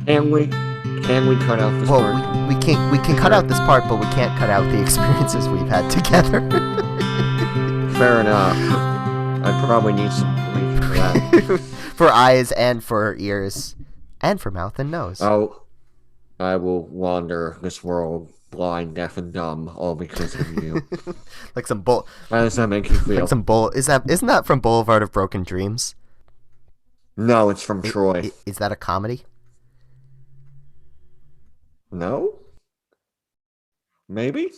Can we? Can we cut out this Well, part? we can cut out this part, but we can't cut out the experiences we've had together. Fair enough. I probably need some relief for that. For eyes and for ears. And for mouth and nose. I will wander this world blind, deaf, and dumb, all because of you. Like some bull. How does that make you feel? Like some bull. Isn't that from Boulevard of Broken Dreams? No, it's from Troy. Is that a comedy? No? Maybe?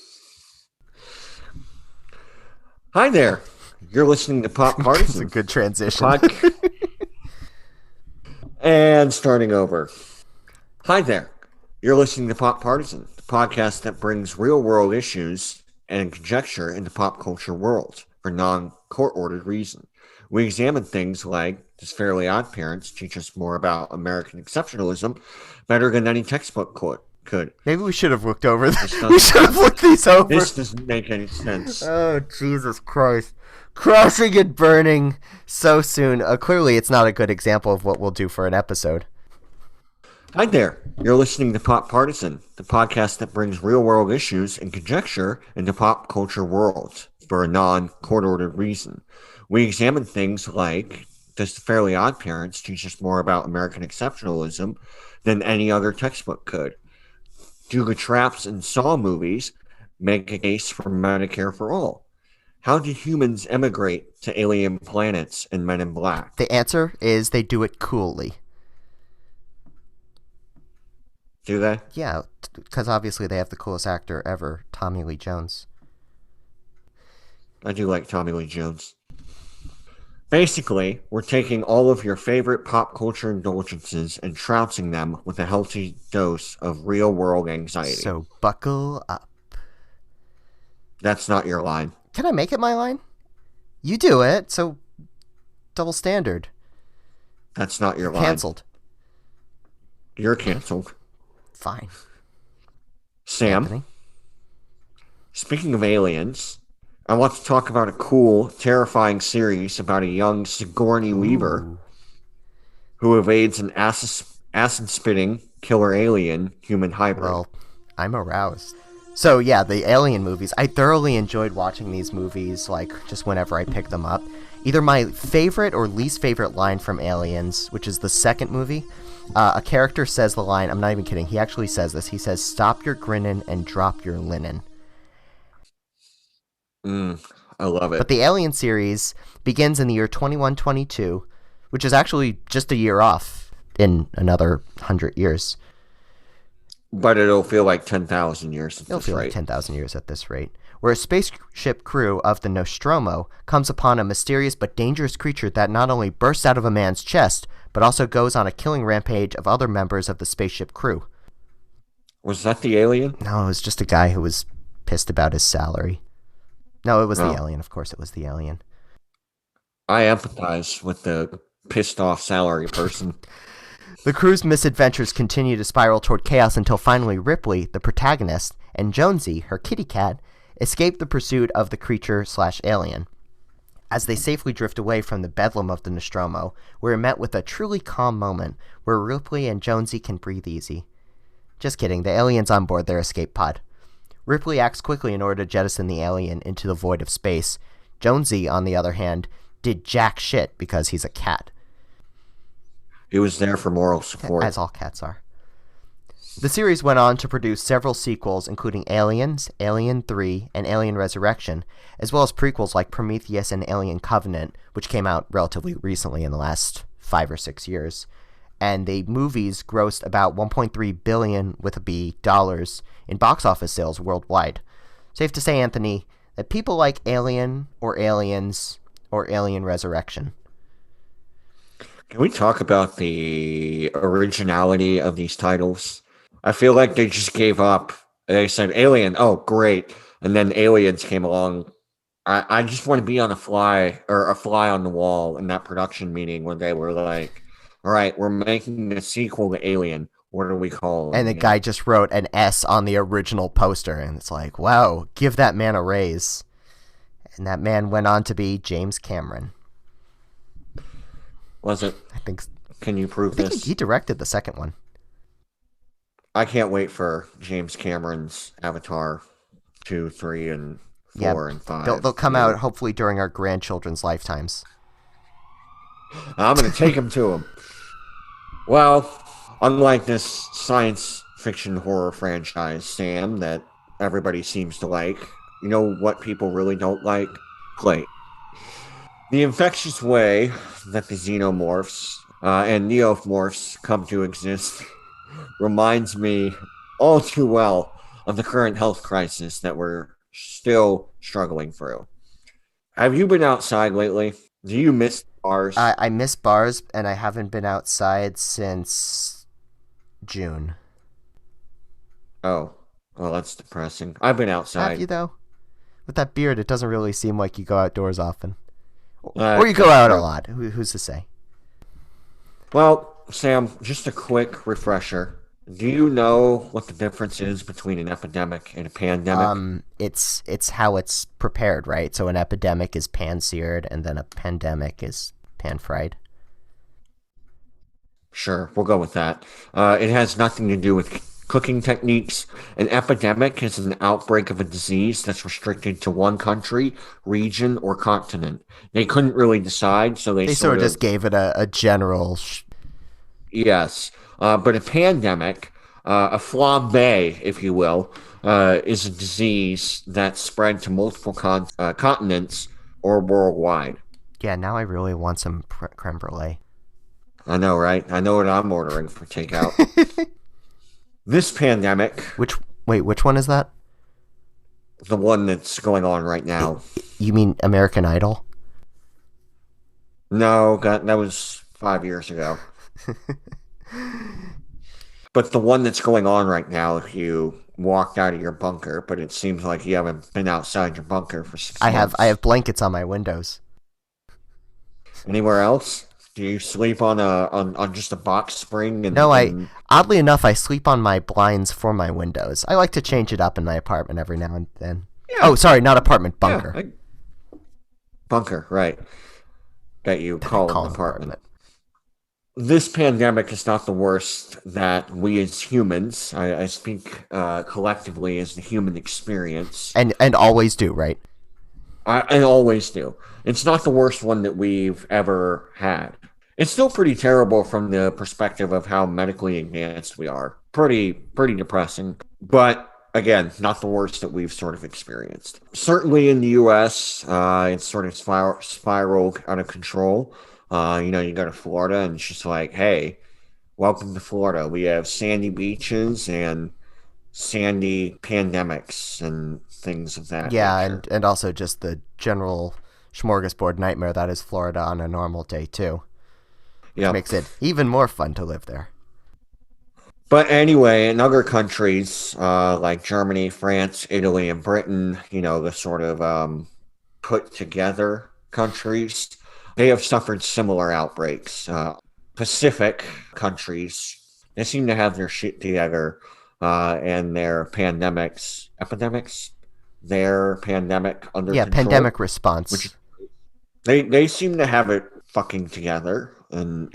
Hi there. You're listening to Pop Partisan. It's a good transition. And starting over. Hi there. You're listening to Pop Partisan, the podcast that brings real-world issues and conjecture into pop culture world for non-court-ordered reason. We examine things like, does Fairly Odd Parents teach us more about American exceptionalism better than any textbook could? Maybe we should have looked over this. We should have looked these over. This doesn't make any sense. Oh, Jesus Christ. Crashing and burning so soon. Clearly, it's not a good example of what we'll do for an episode. Hi there. You're listening to Pop Partisan, the podcast that brings real-world issues and conjecture into pop culture world for a non-court-ordered reason. We examine things like, does the Fairly Odd Parents teach us more about American exceptionalism than any other textbook could? Do the Traps and Saw movies make a case for Medicare for all? How do humans emigrate to alien planets and Men in Black? The answer is they do it coolly. Do they? Yeah, because obviously they have the coolest actor ever, Tommy Lee Jones. I do like Tommy Lee Jones. Basically, we're taking all of your favorite pop culture indulgences and trouncing them with a healthy dose of real-world anxiety. So buckle up. That's not your line. Can I make it my line? You do it, so double standard. That's not your line. Cancelled. You're canceled. Fine. Sam, Anthony? Speaking of aliens, I want to talk about a cool, terrifying series about a young Sigourney Weaver who evades an acid-spitting killer alien human hybrid. Well, I'm aroused. So yeah, the Alien movies. I thoroughly enjoyed watching these movies, like, just whenever I pick them up. Either my favorite or least favorite line from Aliens, which is the second movie, a character says the line, I'm not even kidding, he actually says this, he says, "Stop your grinnin' and drop your linen." I love it. But the Alien series begins in the year 2122, which is actually just a year off in another 100 years. But it'll feel like 10,000 years at It'll this feel rate. like 10,000 years at this rate. Where a spaceship crew of the Nostromo comes upon a mysterious but dangerous creature that not only bursts out of a man's chest, but also goes on a killing rampage of other members of the spaceship crew. Was that the alien? No, it was just a guy who was pissed about his salary. No, it was the alien. Of course it was the alien. I empathize with the pissed off salary person. The crew's misadventures continue to spiral toward chaos until finally Ripley, the protagonist, and Jonesy, her kitty cat, escape the pursuit of the creature/alien. As they safely drift away from the bedlam of the Nostromo, we're met with a truly calm moment where Ripley and Jonesy can breathe easy. Just kidding, the alien's on board their escape pod. Ripley acts quickly in order to jettison the alien into the void of space. Jonesy, on the other hand, did jack shit because he's a cat. He was there for moral support. As all cats are. The series went on to produce several sequels, including Aliens, Alien 3, and Alien Resurrection, as well as prequels like Prometheus and Alien Covenant, which came out relatively recently in the last 5 or 6 years. And the movies grossed about $1.3 billion with a B dollars in box office sales worldwide. Safe to say, Anthony, that people like Alien or Aliens or Alien Resurrection. Can we talk about the originality of these titles? I feel like they just gave up. They said Alien, oh great, and then Aliens came along. I just want to be on a fly on the wall in that production meeting when they were like, all right, we're making a sequel to Alien. What do we call it? And the guy just wrote an S on the original poster, and it's like, wow, give that man a raise. And that man went on to be James Cameron. Was it? I think. Can you prove this? He directed the second one. I can't wait for James Cameron's Avatar 2, 3, and Yeah, 4 and they'll 5. come out hopefully during our grandchildren's lifetimes. I'm going to take him to him. Well, unlike this science fiction horror franchise, Sam, that everybody seems to like, you know what people really don't like? Play. The infectious way that the xenomorphs and neomorphs come to exist reminds me all too well of the current health crisis that we're still struggling through. Have you been outside lately? Do you miss bars? I miss bars, and I haven't been outside since June. Oh, well, that's depressing. I've been Have you outside. though? With that beard, it doesn't really seem like you go outdoors often, or you go That's out a true. lot. Who's to say? Well, Sam, just a quick refresher. Do you know what the difference is between an epidemic and a pandemic? It's how it's prepared, right? So an epidemic is pan seared, and then a pandemic is pan fried. Sure, we'll go with that. It has nothing to do with cooking techniques. An epidemic is an outbreak of a disease that's restricted to one country, region, or continent. They couldn't really decide, so they They sort sort of just of, gave it a general. yes. But a pandemic, a flambe, if you will, is a disease that's spread to multiple continents or worldwide. Yeah, now I really want some creme brulee. I know, right? I know what I'm ordering for takeout. This pandemic, Which wait, which one is that? the one that's going on right now. You mean American Idol? No, that was 5 years ago. But the one that's going on right now, if you walked out of your bunker, but it seems like you haven't been outside your bunker for six I months. have blankets on my windows. Anywhere else? Do you sleep on on just a box spring No, I and oddly enough I sleep on my blinds for my windows. I like to change it up in my apartment every now and then. yeah, Oh, sorry, not apartment, yeah, bunker. bunker, right? That you That I call an call an apartment. apartment. This pandemic is not the worst that we as humans, I speak collectively as the human experience, And always do, right? I always do. It's not the worst one that we've ever had. It's still pretty terrible from the perspective of how medically advanced we are. Pretty depressing. But again, not the worst that we've sort of experienced. Certainly in the US, it's sort of spiraled out of control. You go to Florida and it's just like, hey, welcome to Florida. We have sandy beaches and sandy pandemics and things of that Yeah, nature. and also just the general smorgasbord nightmare that is Florida on a normal day too, which Yep. makes it even more fun to live there. But anyway, in other countries like Germany, France, Italy, and Britain, the sort of put together countries, they have suffered similar outbreaks. Pacific countries, they seem to have their shit together and their epidemics, their pandemic under Yeah, control, pandemic which response. they seem to have it fucking together. And,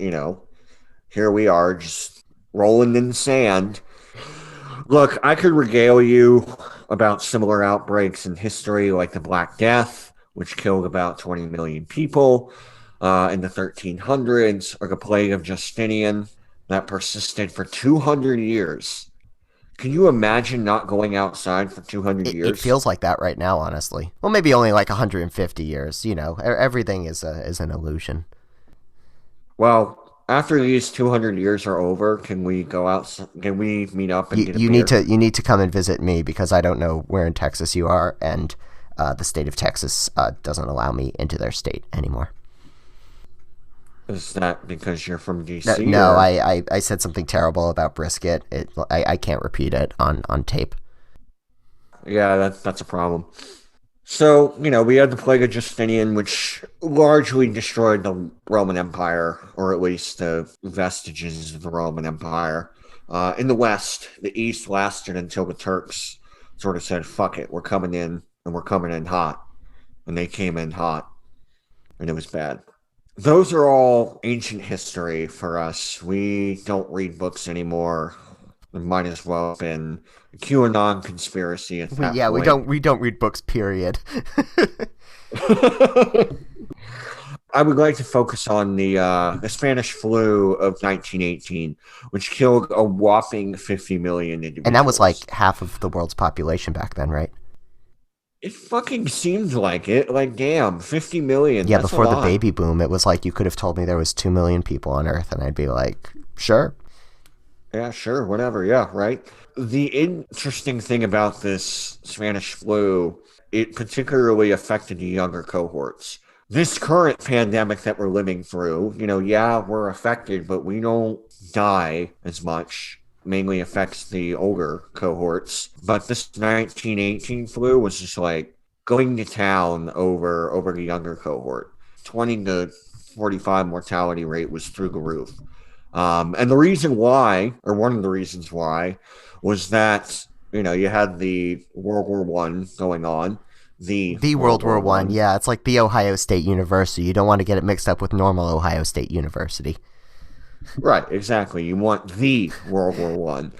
here we are just rolling in the sand. Look, I could regale you about similar outbreaks in history, like the Black Death, which killed about 20 million people in the 1300s, or the plague of Justinian that persisted for 200 years. Can you imagine not going outside for 200 It years? feels like that right now, honestly. Well, maybe only like 150 years. You know, everything is an illusion. Well, after these 200 years are over, can we go out? Can we meet up and You get a you need beer? to come and visit me because I don't know where in Texas you are, and the state of Texas doesn't allow me into their state anymore. Is that because you're from No, DC no or? I said something terrible about brisket. I can't repeat it on tape. Yeah, that's a problem. So, we had the plague of Justinian, which largely destroyed the Roman Empire, or at least the vestiges of the Roman Empire. In the West, the East lasted until the Turks sort of said, fuck it, we're coming in, and we're coming in hot. And they came in hot, and it was bad. Those are all ancient history for us. We don't read books anymore. It might as well have been a QAnon conspiracy at We that yeah, point. we don't read books, period. I would like to focus on the Spanish flu of 1918, which killed a whopping 50 million And that was individuals. like half of the world's population back then, right? It fucking seems like it. Like, damn, 50 million. Yeah, That's a before the lot. baby boom, it was like you could have told me there was 2 million people on Earth, and I'd be like, sure. Yeah, sure, whatever. Yeah, right. The interesting thing about this Spanish flu, it particularly affected the younger cohorts. This current pandemic that we're living through, yeah, we're affected, but we don't die as much. Mainly affects the older cohorts. But this 1918 flu was just like going to town over the younger cohort. 20 to 45 mortality rate was through the roof. And the reason why, or one of the reasons why, was that you had the World War I going on, the The World World War War One, One. yeah, it's like the Ohio State University. You don't want to get it mixed up with normal Ohio State University. Right, exactly. You want the World War I.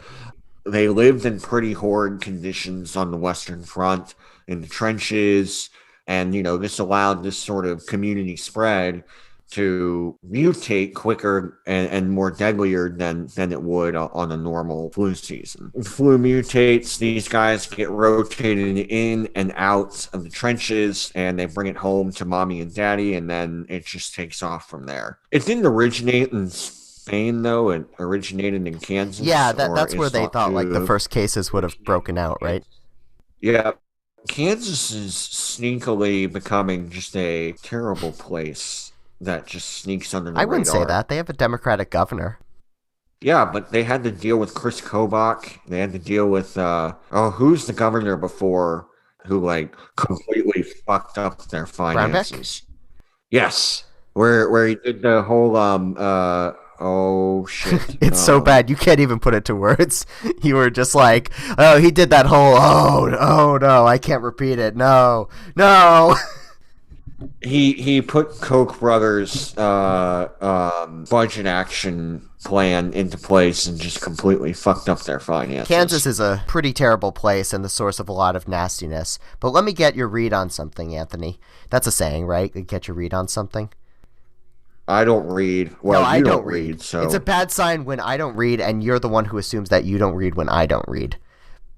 They lived in pretty horrid conditions on the Western Front in the trenches, and this allowed this sort of community spread to mutate quicker and more deadlier than it would on a normal flu season. The flu mutates, these guys get rotated in and out of the trenches, and they bring it home to mommy and daddy, and then it just takes off from there. It didn't originate in Spain, though. It originated in Yeah, Kansas, that or that's where is they thought thought like the to first cases would have originate broken out, in right? Kansas. Yeah, Kansas is sneakily becoming just a terrible place that just sneaks under the I wouldn't say radar. that. They have a Democratic governor. Yeah, but they had to deal with Chris Kobach. They had to deal with who's the governor before who like completely fucked up their Brownback? finances? Yes, where he did the whole oh shit. It's so bad you can't even put it to words. You were just like, oh, he did that whole oh no, I can't repeat it. No. No. He put Koch brothers budget action plan into place and just completely fucked up their Kansas finances. is a pretty terrible place and the source of a lot of nastiness. But let me get your read on something, Anthony. That's a saying, right? Get your read on something. I don't read. No, Well, I you don't don't read. read, It's a so bad sign when I don't read and you're the one who assumes that you don't read when I don't read.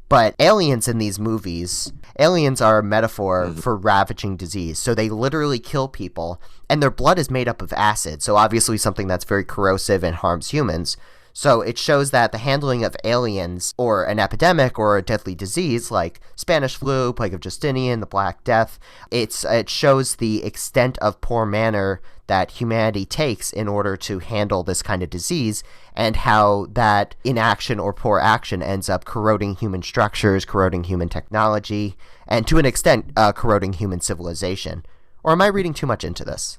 But aliens in these movies, aliens are a metaphor mhm. for ravaging disease. So they literally kill people, and their blood is made up of acid. So obviously something that's very corrosive and harms humans. So it shows that the handling of aliens or an epidemic or a deadly disease like Spanish flu, plague of Justinian, the Black Death, it shows the extent of poor manner that humanity takes in order to handle this kind of disease and how that inaction or poor action ends up corroding human structures, corroding human technology, and to an extent, corroding human civilization. Or am I reading too much into this?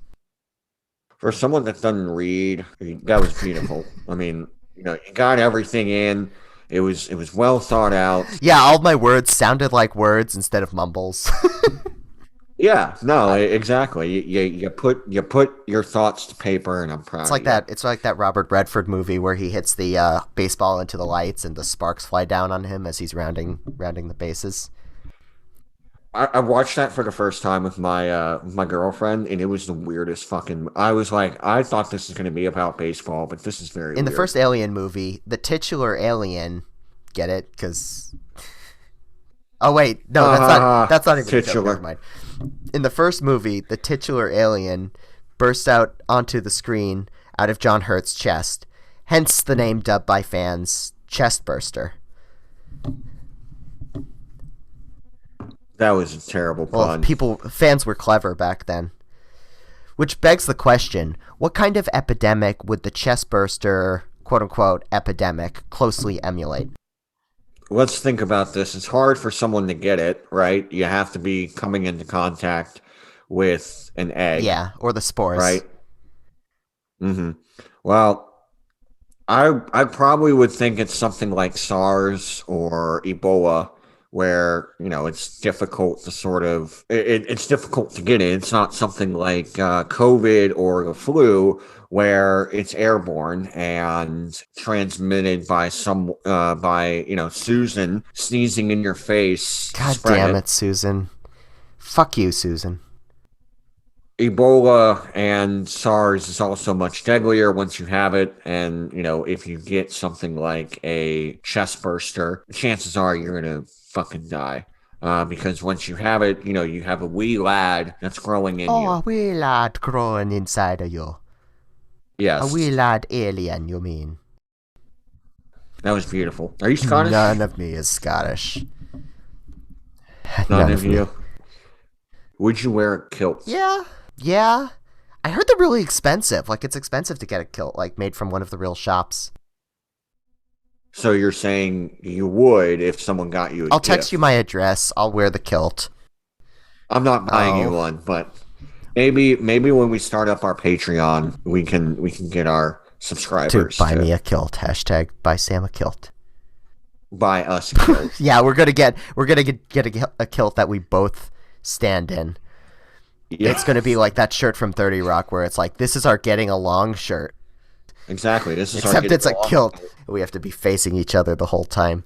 For someone that doesn't read, that was beautiful. I mean, you got everything in. It was well thought out. Yeah, all my words sounded like words instead of mumbles. Yeah, no, I, exactly. You put your thoughts to paper, and I'm it's proud of like you. that. It's like that Robert Redford movie where he hits the baseball into the lights and the sparks fly down on him as he's rounding the bases. I watched that for the first time with my girlfriend, and it was the weirdest fucking. I was like, I thought this was going to be about baseball, but this is very In the weird. first Alien movie, the titular alien, get it? Because oh wait, no, Ha ha ha! that's not even a joke. Never Titular. mind. In the first movie, the titular alien bursts out onto the screen out of John Hurt's chest, hence the name dubbed by fans Chestburster. That was a terrible Well, pun. fans were clever back then. Which begs the question, what kind of epidemic would the chestburster, quote unquote, epidemic closely emulate? Let's think about this. It's hard for someone to get it, right? You have to be coming into contact with an egg, Yeah, or the spores. right? Mm-hmm. Well, I probably would think it's something like SARS or Ebola, where it's difficult to it's difficult to get it. It's not something like COVID or the flu where it's airborne and transmitted by Susan sneezing in your face to God spread damn it. it, Susan. Fuck you, Susan. Ebola and SARS is also much deadlier once you have it. And, if you get something like a chest burster, chances are you're going to fucking die. Because once you have it, you have a wee lad that's growing in you. Oh, a wee lad growing inside of you. A wee Yes, lad alien, you mean? that was beautiful. Are you Scottish? None of me is Scottish. None None of of me. you. Would you wear a kilt? Yeah. I heard they're really expensive. Like, it's expensive to get a kilt, like, made from one of the real shops. So you're saying you would if someone got you a I'll gift. text you my address. I'll wear the kilt. I'm not buying you Oh. one, but maybe when we start up our Patreon, we can get our To subscribers buy to me a kilt. Hashtag buy Sam a kilt. buy us a kilt. Yeah, we're gonna get a kilt that we both stand in. Yeah, It's gonna be like that shirt from 30 Rock where it's like, this is our getting along shirt. exactly. This is our Except it's a getting along. kilt. We have to be facing each other the whole time.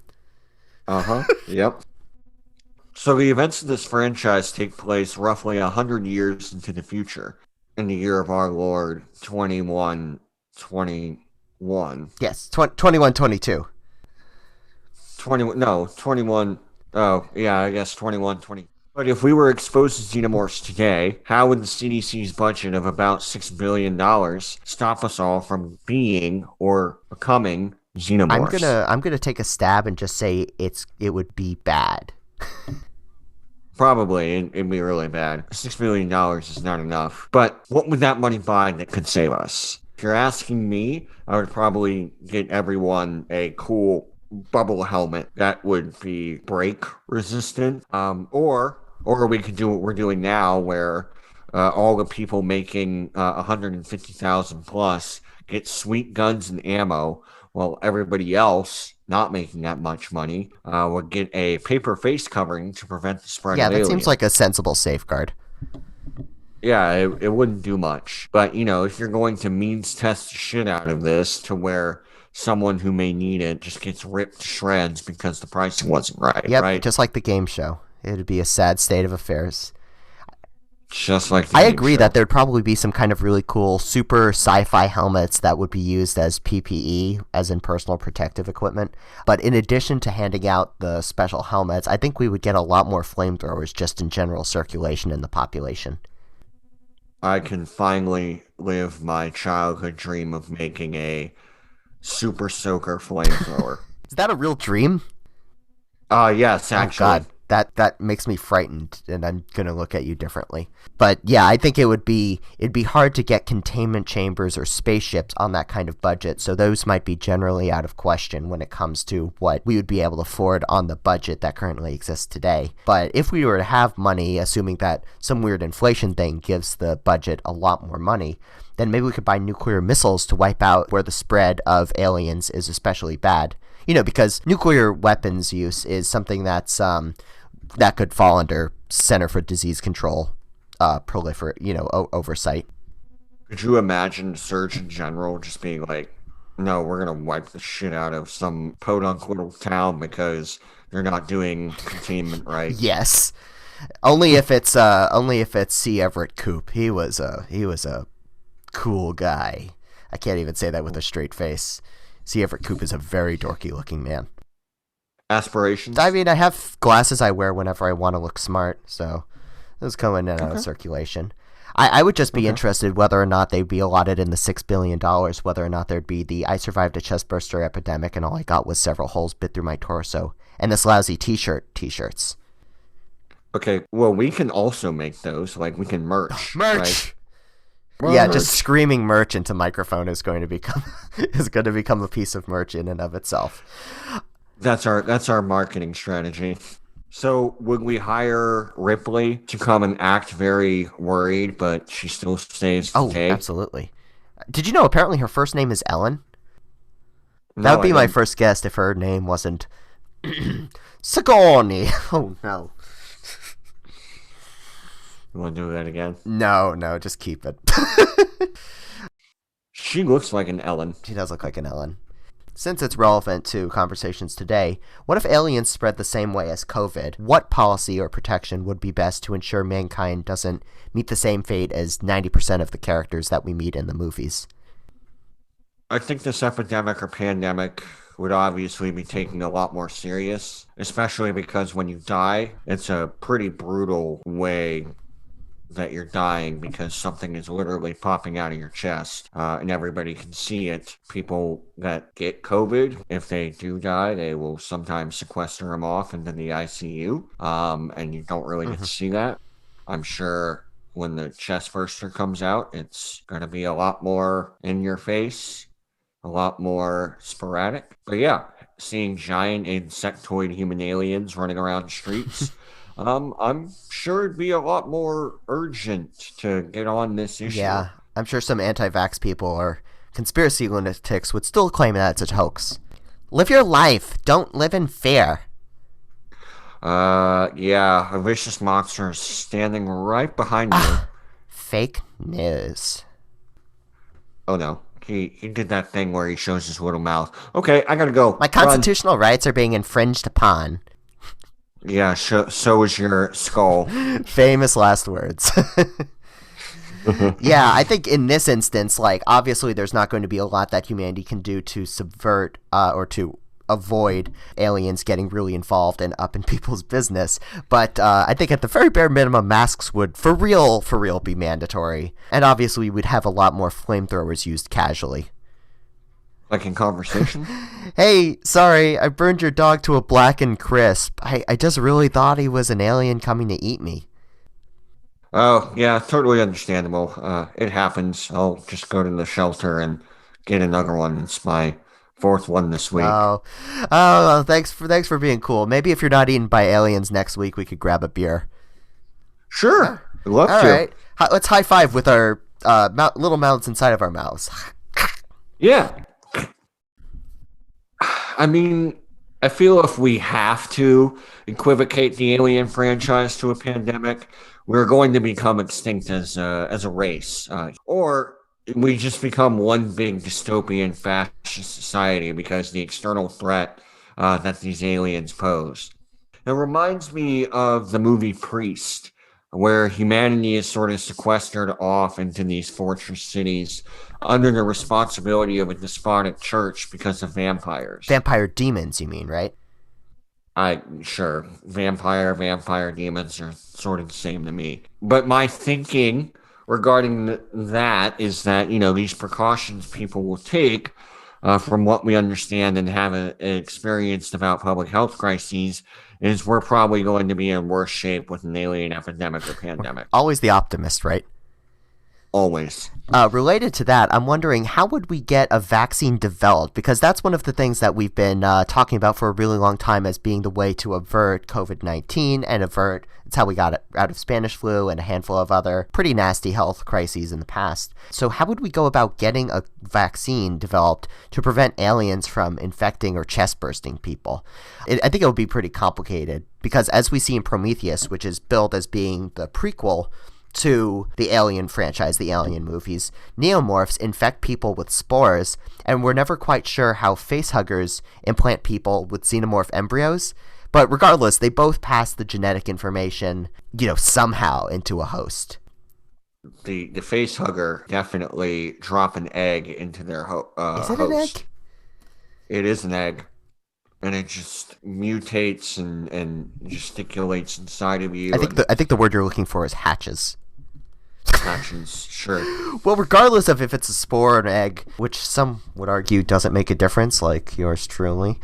Yep. So the events of this franchise take place roughly 100 years into the future, in the year of our Lord 2121. Yes, 2122. 21. Oh, yeah, I guess 2120. But if we were exposed to xenomorphs today, how would the CDC's budget of about $6 billion stop us all from being or becoming xenomorphs? I'm gonna take a stab and just say it would be bad. Probably, it'd be really bad. $6 billion is not enough. But what would that money buy that could save us? If you're asking me, I would probably get everyone a cool bubble helmet that would be break resistant. Or we could do what we're doing now, where all the people making 150,000 plus get sweet guns and ammo, while everybody else not making that much money would get a paper face covering to prevent the spread Yeah, of that aliens. seems like a sensible safeguard. Yeah, it wouldn't do much. But, if you're going to means test the shit out of this to where someone who may need it just gets ripped to shreds because the pricing wasn't right, Yep, right? just like the game show. It'd be a sad state of affairs. Just like the I game agree show. that there'd probably be some kind of really cool super sci-fi helmets that would be used as PPE, as in personal protective equipment. But in addition to handing out the special helmets, I think we would get a lot more flamethrowers just in general circulation in the population. I can finally live my childhood dream of making a super soaker flamethrower. Is that a real dream? Yes, actually. Oh God, that makes me frightened, and I'm gonna look at you differently. But yeah, I think it'd be hard to get containment chambers or spaceships on that kind of budget, so those might be generally out of question when it comes to what we would be able to afford on the budget that currently exists today. But if we were to have money, assuming that some weird inflation thing gives the budget a lot more money, then maybe we could buy nuclear missiles to wipe out where the spread of aliens is especially bad. Because nuclear weapons use is something that's that could fall under Center for Disease Control oversight. Could you imagine the Surgeon General just being like, no, we're going to wipe the shit out of some podunk little town because they're not doing containment right? Yes, only if it's C. Everett Koop. He was a cool guy. I can't even say that with a straight face. C. Everett Koop is a very dorky looking man. Aspirations? I mean, I have glasses I wear whenever I want to look smart, so those come in and out of circulation. I would just be interested whether or not they'd be allotted in the $6 billion, whether or not there'd be the I survived a chestburster epidemic and all I got was several holes bit through my torso, and this lousy t-shirts. Okay, well, we can also make those. Like, we can merch. Right? Yeah, just screaming merch into microphone is going to become a piece of merch in and of itself. That's our marketing strategy. So would we hire Ripley to come and act very worried, but she still stays today? Oh, absolutely. Did you know apparently her first name is Ellen? No, That would be I my didn't. first guess if her name wasn't Sigourney. Oh, no. You want to do that again? No, just keep it. She looks like an Ellen. She does look like an Ellen. Since it's relevant to conversations today, what if aliens spread the same way as COVID? What policy or protection would be best to ensure mankind doesn't meet the same fate as 90% of the characters that we meet in the movies? I think this epidemic or pandemic would obviously be taken a lot more serious, especially because when you die, it's a pretty brutal way that you're dying because something is literally popping out of your chest and everybody can see it. People that get COVID, if they do die, they will sometimes sequester them off into the ICU, and you don't really get to see that. I'm sure when the chest burster comes out, it's going to be a lot more in your face, a lot more sporadic. But yeah, seeing giant insectoid human aliens running around the streets, I'm sure it'd be a lot more urgent to get on this issue. Yeah, I'm sure some anti-vax people or conspiracy lunatics would still claim that it's a hoax. Live your life. Don't live in fear. Yeah, a vicious monster is standing right behind you. Fake news. Oh no. He did that thing where he shows his little mouth. Okay, I gotta go. My constitutional rights are being infringed upon. Yeah, so is your skull. Famous last words. Yeah, I think in this instance, like, obviously there's not going to be a lot that humanity can do to subvert or to avoid aliens getting really involved and up in people's business. But I think at the very bare minimum, masks would for real be mandatory. And obviously we'd have a lot more flamethrowers used casually. Like in conversation? Hey, sorry, I burned your dog to a blackened crisp. I just really thought he was an alien coming to eat me. Oh, yeah, totally understandable. It happens. I'll just go to the shelter and get another one. It's my fourth one this week. Oh, thanks for being cool. Maybe if you're not eaten by aliens next week, we could grab a beer. Sure, I'd love All to. Right. Let's high five with our little mouths inside of our mouths. Yeah. I mean, I feel if we have to equivocate the Alien franchise to a pandemic, we're going to become extinct as a race, or we just become one big dystopian fascist society because the external threat that these aliens pose. It reminds me of the movie Priest, where humanity is sort of sequestered off into these fortress cities under the responsibility of a despotic church because of vampires. Vampire demons, you mean, right? Sure. Vampire demons are sort of the same to me. But my thinking regarding that is that, these precautions people will take from what we understand and have experienced about public health crises is we're probably going to be in worse shape with an alien epidemic or pandemic. Always the optimist, right? Always. Related to that, I'm wondering how would we get a vaccine developed? Because that's one of the things that we've been talking about for a really long time as being the way to avert COVID-19 and it's how we got it out of Spanish flu and a handful of other pretty nasty health crises in the past. So how would we go about getting a vaccine developed to prevent aliens from infecting or chest bursting people? I think it would be pretty complicated because as we see in Prometheus, which is billed as being the prequel to the Alien franchise, the Alien movies, Xenomorphs infect people with spores, and we're never quite sure how facehuggers implant people with xenomorph embryos. But regardless, they both pass the genetic information, somehow into a host. The facehugger definitely drop an egg into their Is it host. an egg? It is an egg. And it just mutates and gesticulates inside of you. I think the word you're looking for is hatches. Hatches, sure. Well, regardless of if it's a spore or an egg, which some would argue doesn't make a difference, like yours truly,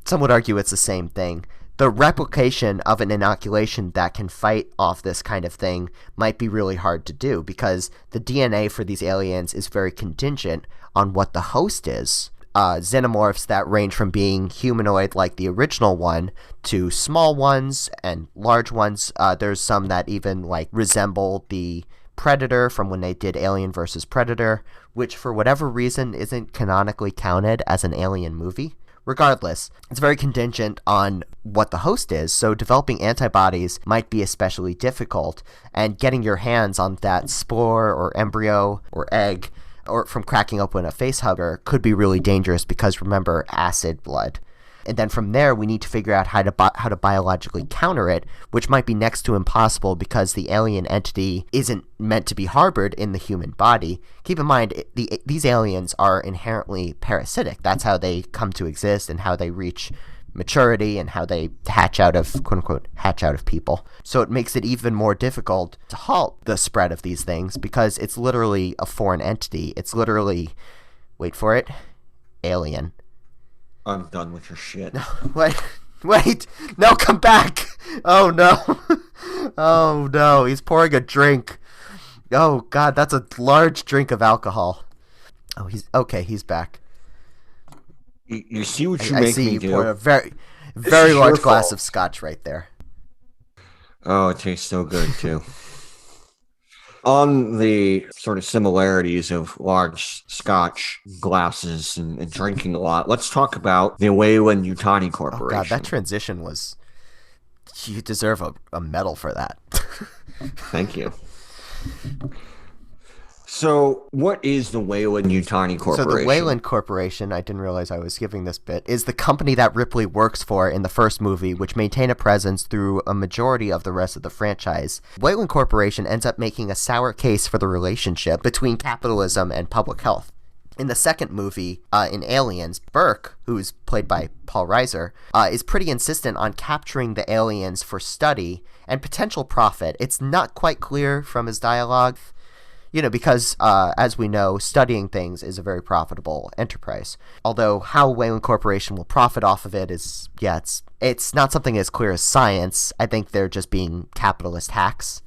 some would argue it's the same thing. The replication of an inoculation that can fight off this kind of thing might be really hard to do because the DNA for these aliens is very contingent on what the host is. Xenomorphs that range from being humanoid like the original one to small ones and large ones. There's some that even resemble the Predator from when they did Alien vs. Predator, which for whatever reason isn't canonically counted as an Alien movie, Regardless, it's very contingent on what the host is, so developing antibodies might be especially difficult, and getting your hands on that spore or embryo or egg or from cracking open a facehugger could be really dangerous because, remember, acid blood. And then from there, we need to figure out how to biologically counter it, which might be next to impossible because the alien entity isn't meant to be harbored in the human body. Keep in mind, these aliens are inherently parasitic. That's how they come to exist and how they reach maturity and how they hatch out of, quote unquote, hatch out of people. So it makes it even more difficult to halt the spread of these things because it's literally a foreign entity. It's literally, wait for it, alien. I'm done with your shit. No, wait, no, come back. Oh no. Oh no, he's pouring a drink. Oh god, that's a large drink of alcohol. Oh, he's back. You see what you I make see me you do? poured a very large glass of scotch right there. Oh, it tastes so good too. On the sort of similarities of large scotch glasses and drinking a lot, let's talk about the Weyland Yutani Corporation. Oh god, that transition was... You deserve a medal for that. Thank you. So, what is the Weyland Yutani Corporation? So the Weyland Corporation, I didn't realize I was giving this bit, is the company that Ripley works for in the first movie, which maintain a presence through a majority of the rest of the franchise. Weyland Corporation ends up making a sour case for the relationship between capitalism and public health. In the second movie, in Aliens, Burke, who's played by Paul Reiser, is pretty insistent on capturing the aliens for study and potential profit. It's not quite clear from his dialogue, because, as we know, studying things is a very profitable enterprise. Although how Weyland Corporation will profit off of it is, it's not something as clear as science. I think they're just being capitalist hacks.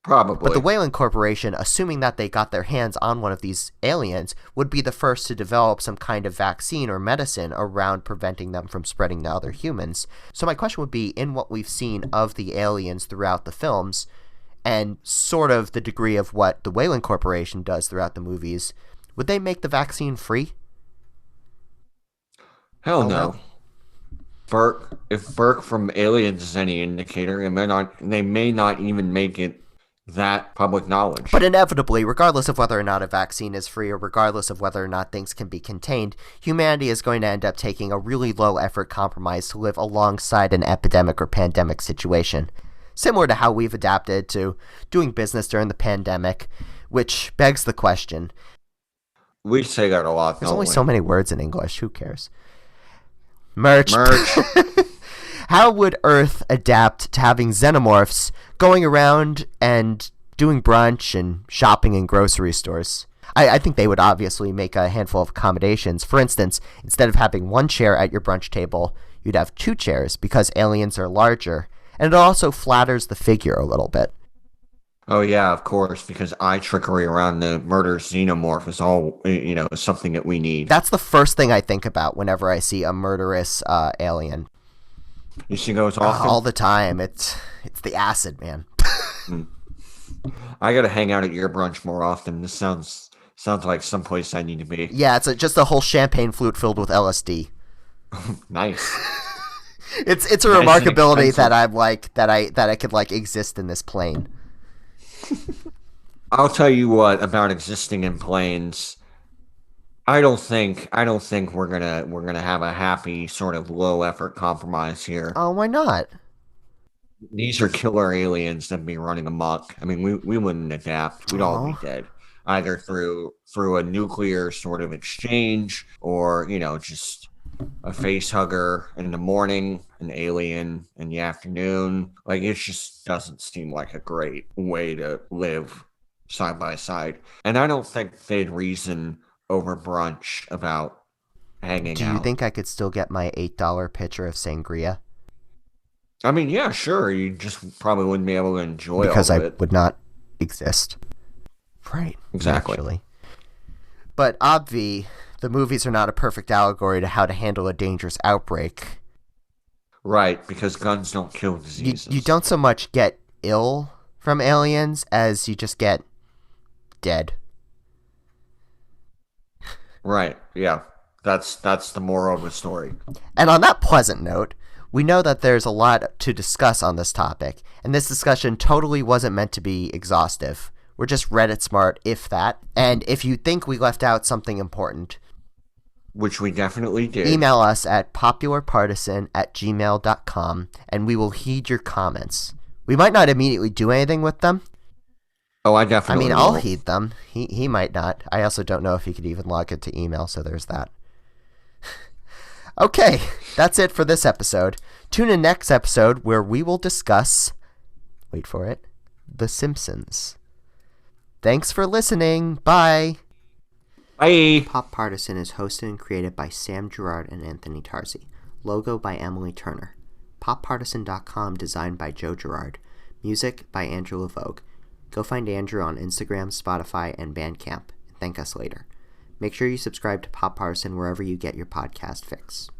Probably. But the Weyland Corporation, assuming that they got their hands on one of these aliens, would be the first to develop some kind of vaccine or medicine around preventing them from spreading to other humans. So my question would be, in what we've seen of the aliens throughout the films, and sort of the degree of what the Weyland Corporation does throughout the movies, would they make the vaccine free? Hell no. If Burke from Aliens is any indicator, they may not even make it that public knowledge. But inevitably, regardless of whether or not a vaccine is free or regardless of whether or not things can be contained, humanity is going to end up taking a really low-effort compromise to live alongside an epidemic or pandemic situation. Similar to how we've adapted to doing business during the pandemic, which begs the question. We say that a lot, There's only so many words in English. Who cares? Merch. How would Earth adapt to having xenomorphs going around and doing brunch and shopping in grocery stores? I think they would obviously make a handful of accommodations. For instance, instead of having one chair at your brunch table, you'd have two chairs because aliens are larger. And it also flatters the figure a little bit. Oh, yeah, of course, because eye trickery around the murder xenomorph is all, something that we need. That's the first thing I think about whenever I see a murderous alien. You see those often? All the time. It's the acid, man. I gotta hang out at your brunch more often. This sounds like someplace I need to be. Yeah, it's just a whole champagne flute filled with LSD. Nice. It's a remarkability that I'm like that I could like exist in this plane. I'll tell you what about existing in planes. I don't think we're gonna have a happy sort of low effort compromise here. Oh, why not? These are killer aliens that be running amok. I mean, we wouldn't adapt. We'd all be dead, either through a nuclear sort of exchange or just a face hugger in the morning, an alien in the afternoon. Like, it just doesn't seem like a great way to live side by side. And I don't think they'd reason over brunch about hanging out. Do you think I could still get my $8 pitcher of sangria? I mean, yeah, sure. You just probably wouldn't be able to enjoy because all of I it. would not exist. Right. Exactly. Actually. But obvi, the movies are not a perfect allegory to how to handle a dangerous outbreak. Right, because guns don't kill diseases. You don't so much get ill from aliens as you just get dead. Right, yeah. That's the moral of the story. And on that pleasant note, we know that there's a lot to discuss on this topic, and this discussion totally wasn't meant to be exhaustive. We're just Reddit smart, if that. And if you think we left out something important, which we definitely did, email us at popularpartisan@gmail.com, and we will heed your comments. We might not immediately do anything with them. Oh, I definitely I'll will. heed them. He might not. I also don't know if he could even log into email, so there's that. Okay, that's it for this episode. Tune in next episode where we will discuss, wait for it, The Simpsons. Thanks for listening. Bye. Bye. Pop Partisan is hosted and created by Sam Gerard and Anthony Tarzi. Logo by Emily Turner. PopPartisan.com designed by Joe Gerard. Music by Andrew LaVogue. Go find Andrew on Instagram, Spotify, and Bandcamp, and thank us later. Make sure you subscribe to Pop Partisan wherever you get your podcast fix.